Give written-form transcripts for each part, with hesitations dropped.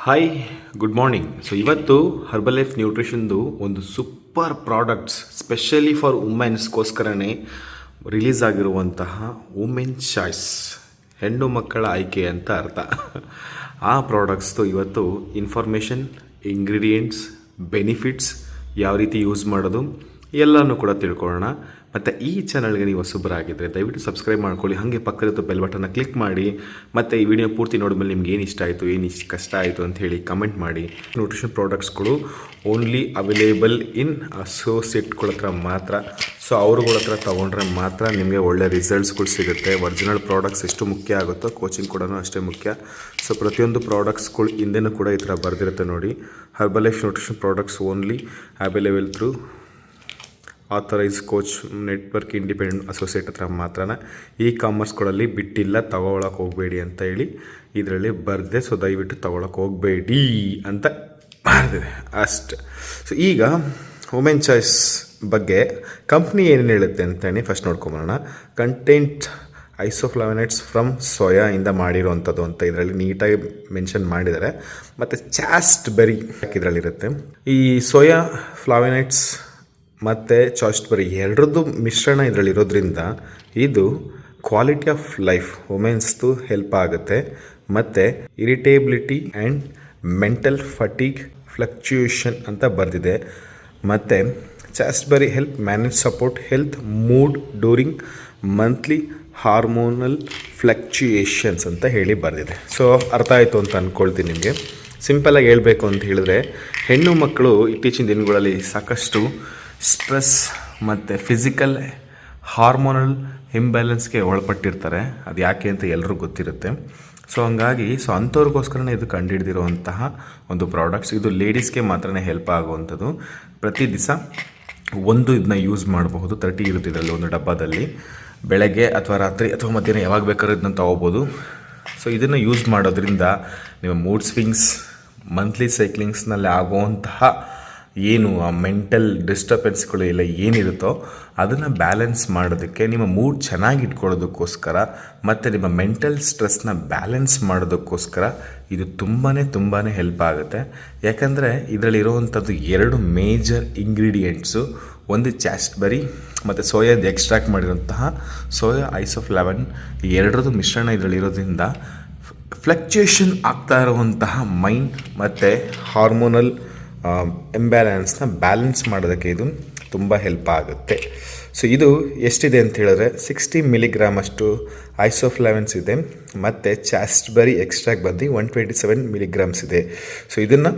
Hi, good morning. So ಇವತ್ತು Herbalife ನ್ಯೂಟ್ರಿಷನ್ದು ಒಂದು ಸೂಪರ್ ಪ್ರಾಡಕ್ಟ್ಸ್ ಸ್ಪೆಷಲಿ ಫಾರ್ ವುಮೆನ್ಸ್ಗೋಸ್ಕರನೇ ರಿಲೀಸ್ ಆಗಿರುವಂತಹ ವುಮೆನ್ ಚಾಯ್ಸ್, ಹೆಣ್ಣು ಮಕ್ಕಳ ಆಯ್ಕೆ ಅಂತ ಅರ್ಥ. ಆ ಪ್ರಾಡಕ್ಟ್ಸ್ದು ಇವತ್ತು ಇನ್ಫಾರ್ಮೇಷನ್, ಇಂಗ್ರೀಡಿಯೆಂಟ್ಸ್, ಬೆನಿಫಿಟ್ಸ್, ಯಾವ ರೀತಿ ಯೂಸ್ ಮಾಡೋದು ಎಲ್ಲನೂ ಕೂಡ ತಿಳ್ಕೊಳ್ಳೋಣ. ಮತ್ತು ಈ ಚಾನಲ್ಗೆ ನೀವು ಹೊಸಬರಾಗಿದ್ದರೆ ದಯವಿಟ್ಟು ಸಬ್ಸ್ಕ್ರೈಬ್ ಮಾಡ್ಕೊಳ್ಳಿ. ಹಾಗೆ ಪಕ್ಕದ ಬೆಲ್ ಬಟನ್ನ ಕ್ಲಿಕ್ ಮಾಡಿ. ಮತ್ತು ಈ ವಿಡಿಯೋ ಪೂರ್ತಿ ನೋಡಿದ್ಮೇಲೆ ನಿಮ್ಗೆ ಏನು ಇಷ್ಟ ಆಯಿತು, ಏನು ಕಷ್ಟ ಆಯಿತು ಅಂತ ಹೇಳಿ ಕಮೆಂಟ್ ಮಾಡಿ. ನ್ಯೂಟ್ರಿಷನ್ ಪ್ರಾಡಕ್ಟ್ಸ್ಗಳು ಓನ್ಲಿ ಅವೈಲೇಬಲ್ ಇನ್ ಅಸೋಸಿಯೇಟ್ಗಳ ಹತ್ರ ಮಾತ್ರ. ಸೊ ಅವ್ರುಗಳ ಹತ್ರ ತೊಗೊಂಡ್ರೆ ಮಾತ್ರ ನಿಮಗೆ ಒಳ್ಳೆ ರಿಸಲ್ಟ್ಸ್ಗಳು ಸಿಗುತ್ತೆ. ಒರಿಜಿನಲ್ ಪ್ರಾಡಕ್ಟ್ಸ್ ಎಷ್ಟು ಮುಖ್ಯ ಆಗುತ್ತೋ ಕೋಚಿಂಗ್ ಕೂಡ ಅಷ್ಟೇ ಮುಖ್ಯ. ಸೊ ಪ್ರತಿಯೊಂದು ಪ್ರಾಡಕ್ಟ್ಸ್ಗಳು ಹಿಂದೆನೂ ಕೂಡ ಈ ಥರ ಬರೆದಿರುತ್ತೆ ನೋಡಿ. Herbal life nutrition products only available through authorise coach network independent associate ಹತ್ರ ಮಾತ್ರ. ಈ ಕಾಮರ್ಸ್ಗಳಲ್ಲಿ ಬಿಟ್ಟಿಲ್ಲ, ತಗೊಳಕ್ಕೆ ಹೋಗಬೇಡಿ ಅಂತ ಹೇಳಿ ಇದರಲ್ಲಿ ಬರೆದೆ. ಸೊ ದಯವಿಟ್ಟು ತಗೊಳಕ್ಕೆ ಹೋಗಬೇಡಿ ಅಂತ ಬರೆದಿದೆ ಅಷ್ಟು. ಸೊ ಈಗ ವುಮೆನ್ ಚಾಯ್ಸ್ ಬಗ್ಗೆ ಕಂಪ್ನಿ ಏನೇನು ಹೇಳುತ್ತೆ ಅಂತೇಳಿ ಫಸ್ಟ್ ನೋಡ್ಕೊಂಬರೋಣ. ಕಂಟೆಂಟ್ ಐಸೋಫ್ಲಾವನೇಟ್ಸ್ ಫ್ರಮ್ ಸೋಯಾಯಿಂದ ಮಾಡಿರೋವಂಥದ್ದು ಅಂತ ಇದರಲ್ಲಿ ನೀಟಾಗಿ ಮೆನ್ಷನ್ ಮಾಡಿದ್ದಾರೆ. ಮತ್ತು ಚಾಸ್ಟ್ ಬೆರಿ ಇದರಲ್ಲಿರುತ್ತೆ. ಈ ಸೋಯಾ ಫ್ಲಾವನೇಟ್ಸ್ ಮತ್ತು ಚಾಸ್ಟ್ಬೆರಿ ಎರಡರದ್ದು ಮಿಶ್ರಣ ಇದರಲ್ಲಿರೋದ್ರಿಂದ ಇದು ಕ್ವಾಲಿಟಿ ಆಫ್ ಲೈಫ್ ವುಮೆನ್ಸ್ದು ಹೆಲ್ಪ್ ಆಗುತ್ತೆ. ಮತ್ತು irritability and mental fatigue fluctuation ಅಂತ ಬರೆದಿದೆ. ಮತ್ತು chasteberry help manage support health mood during monthly hormonal fluctuations ಅಂತ ಹೇಳಿ ಬರೆದಿದೆ. ಸೊ ಅರ್ಥ ಆಯಿತು ಅಂತ ಅಂದ್ಕೊಳ್ತೀನಿ ನಿಮಗೆ. ಸಿಂಪಲಾಗಿ ಹೇಳಬೇಕು ಅಂತ ಹೇಳಿದ್ರೆ, ಹೆಣ್ಣು ಮಕ್ಕಳು ಇತ್ತೀಚಿನ ದಿನಗಳಲ್ಲಿ ಸಾಕಷ್ಟು ಸ್ಟ್ರೆಸ್ ಮತ್ತು ಫಿಸಿಕಲ್ ಹಾರ್ಮೋನಲ್ ಇಂಬ್ಯಾಲೆನ್ಸ್ಗೆ ಒಳಪಟ್ಟಿರ್ತಾರೆ. ಅದು ಯಾಕೆ ಅಂತ ಎಲ್ಲರೂ ಗೊತ್ತಿರುತ್ತೆ. ಸೊ ಹಂಗಾಗಿ ಅಂಥವ್ರಿಗೋಸ್ಕರನೇ ಇದು ಕಂಡುಹಿಡಿದಿರುವಂತಹ ಒಂದು ಪ್ರಾಡಕ್ಟ್ಸ್. ಇದು ಲೇಡೀಸ್ಗೆ ಮಾತ್ರ ಹೆಲ್ಪ್ ಆಗುವಂಥದ್ದು. ಪ್ರತಿ ದಿವಸ ಇದನ್ನ ಯೂಸ್ ಮಾಡಬಹುದು. 30 ಇರುತ್ತೆ ಇದರಲ್ಲಿ ಒಂದು ಡಬ್ಬದಲ್ಲಿ. ಬೆಳಗ್ಗೆ ಅಥವಾ ರಾತ್ರಿ ಅಥವಾ ಮಧ್ಯಾಹ್ನ ಯಾವಾಗ ಬೇಕಾದ್ರೂ ಇದನ್ನ ತೊಗೋಬೋದು. ಸೊ ಇದನ್ನು ಯೂಸ್ ಮಾಡೋದ್ರಿಂದ ನಿಮ್ಮ ಮೂಡ್ ಸ್ವಿಂಗ್ಸ್, ಮಂತ್ಲಿ ಸೈಕ್ಲಿಂಗ್ಸ್ನಲ್ಲಿ ಆಗುವಂತಹ ಏನು ಆ ಮೆಂಟಲ್ ಡಿಸ್ಟರ್ಬೆನ್ಸ್ಗಳು ಎಲ್ಲ ಏನಿರುತ್ತೋ ಅದನ್ನು ಬ್ಯಾಲೆನ್ಸ್ ಮಾಡೋದಕ್ಕೆ, ನಿಮ್ಮ ಮೂಡ್ ಚೆನ್ನಾಗಿ ಇಟ್ಕೊಳ್ಳೋದಕ್ಕೋಸ್ಕರ ಮತ್ತು ನಿಮ್ಮ ಮೆಂಟಲ್ ಸ್ಟ್ರೆಸ್ನ ಬ್ಯಾಲೆನ್ಸ್ ಮಾಡೋದಕ್ಕೋಸ್ಕರ ಇದು ತುಂಬಾ ಹೆಲ್ಪ್ ಆಗುತ್ತೆ. ಯಾಕಂದರೆ ಇದರಲ್ಲಿರುವಂಥದ್ದು 2 ಮೇಜರ್ ಇಂಗ್ರೀಡಿಯೆಂಟ್ಸು. ಒಂದು ಚಾಸ್ಟ್ಬೆರಿ ಮತ್ತು ಸೋಯಾದ ಎಕ್ಸ್ಟ್ರಾಕ್ಟ್ ಮಾಡಿರೋಂತಹ ಸೋಯಾ ಐಸೋಫ್ಲಾವನ್, ಎರಡರದ್ದು ಮಿಶ್ರಣ ಇದರಲ್ಲಿರೋದ್ರಿಂದ ಫ್ಲಕ್ಚುಯೇಷನ್ ಆಗ್ತಾ ಇರುವಂತಹ ಮೈಂಡ್ ಮತ್ತು ಹಾರ್ಮೋನಲ್ ಇಂಬ್ಯಾಲೆನ್ಸ್ನ ಬ್ಯಾಲೆನ್ಸ್ ಮಾಡೋದಕ್ಕೆ ಇದು ತುಂಬ ಹೆಲ್ಪ್ ಆಗುತ್ತೆ. ಸೊ ಇದು ಎಷ್ಟಿದೆ ಅಂತ ಹೇಳಿದ್ರೆ 60 ಮಿಲಿಗ್ರಾಮ್ ಅಷ್ಟು ಐಸೋಫ್ಲಾವನ್ಸ್ ಇದೆ. ಮತ್ತು ಚಾಸ್ಟ್ಬೆರಿ ಎಕ್ಸ್ಟ್ರಾಕ್ಟ್ ಬಂದು 127 ಮಿಲಿಗ್ರಾಮ್ಸ್ ಇದೆ. ಸೊ ಇದನ್ನು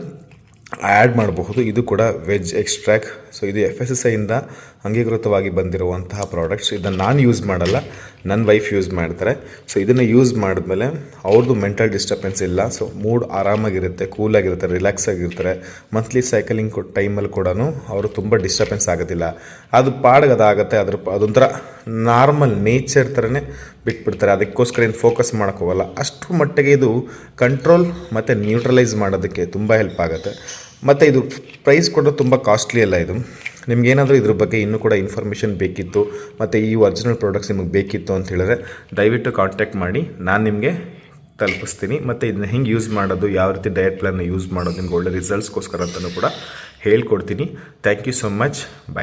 ಆ್ಯಡ್ ಮಾಡಬಹುದು. ಇದು ಕೂಡ ವೆಜ್ ಎಕ್ಸ್ಟ್ರಾಕ್ಟ್. ಸೊ ಇದು FSSAಯಿಂದ ಅಂಗೀಕೃತವಾಗಿ ಬಂದಿರುವಂತಹ ಪ್ರಾಡಕ್ಟ್ಸ್. ಇದನ್ನು ನಾನು ಯೂಸ್ ಮಾಡಲ್ಲ, ನನ್ನ ವೈಫ್ ಯೂಸ್ ಮಾಡ್ತಾರೆ. ಸೊ ಇದನ್ನು ಯೂಸ್ ಮಾಡಿದ್ಮೇಲೆ ಅವ್ರದ್ದು ಮೆಂಟಲ್ ಡಿಸ್ಟರ್ಬೆನ್ಸ್ ಇಲ್ಲ. ಸೊ ಮೂಡ್ ಆರಾಮಾಗಿರುತ್ತೆ, ಕೂಲಾಗಿರುತ್ತೆ, ರಿಲ್ಯಾಕ್ಸ್ ಆಗಿರ್ತಾರೆ. ಮಂತ್ಲಿ ಸೈಕಲಿಂಗ್ ಟೈಮಲ್ಲಿ ಕೂಡ ಅವರು ತುಂಬ ಡಿಸ್ಟರ್ಬೆನ್ಸ್ ಆಗೋದಿಲ್ಲ. ಅದು ಪಾಡಿಗೆ ಅದಾಗುತ್ತೆ. ಅದೊಂಥರ ನಾರ್ಮಲ್ ನೇಚರ್ ಥರನೇ ಬಿಟ್ಬಿಡ್ತಾರೆ. ಅದಕ್ಕೋಸ್ಕರ ಏನು ಫೋಕಸ್ ಮಾಡೋಕ್ಕೆ ಹೋಗಲ್ಲ. ಅಷ್ಟರ ಮಟ್ಟಿಗೆ ಇದು ಕಂಟ್ರೋಲ್ ಮತ್ತು ನ್ಯೂಟ್ರಲೈಸ್ ಮಾಡೋದಕ್ಕೆ ತುಂಬ ಹೆಲ್ಪ್ ಆಗುತ್ತೆ. ಮತ್ತು ಇದು ಪ್ರೈಸ್ ಕೂಡ ತುಂಬ ಕಾಸ್ಟ್ಲಿ ಅಲ್ಲ. ಇದು ನಿಮಗೇನಾದರೂ ಇದ್ರ ಬಗ್ಗೆ ಇನ್ನೂ ಕೂಡ ಇನ್ಫಾರ್ಮೇಷನ್ ಬೇಕಿತ್ತು ಮತ್ತು ಈ ಒರಿಜಿನಲ್ ಪ್ರಾಡಕ್ಟ್ಸ್ ನಿಮಗೆ ಬೇಕಿತ್ತು ಅಂತ ಹೇಳಿದ್ರೆ ದಯವಿಟ್ಟು ಕಾಂಟ್ಯಾಕ್ಟ್ ಮಾಡಿ, ನಾನು ನಿಮಗೆ ತಲುಪಿಸ್ತೀನಿ. ಮತ್ತು ಇದನ್ನ ಹೆಂಗೆ ಯೂಸ್ ಮಾಡೋದು, ಯಾವ ರೀತಿ ಡಯಟ್ ಪ್ಲಾನ್ನ ಯೂಸ್ ಮಾಡೋದು, ನಿಮ್ಗೆ ಒಳ್ಳೆ ರಿಸಲ್ಟ್ಸ್ಗೋಸ್ಕರ ಅಂತಲೂ ಕೂಡ ಹೇಳ್ಕೊಡ್ತೀನಿ. Thank you so much. Bye.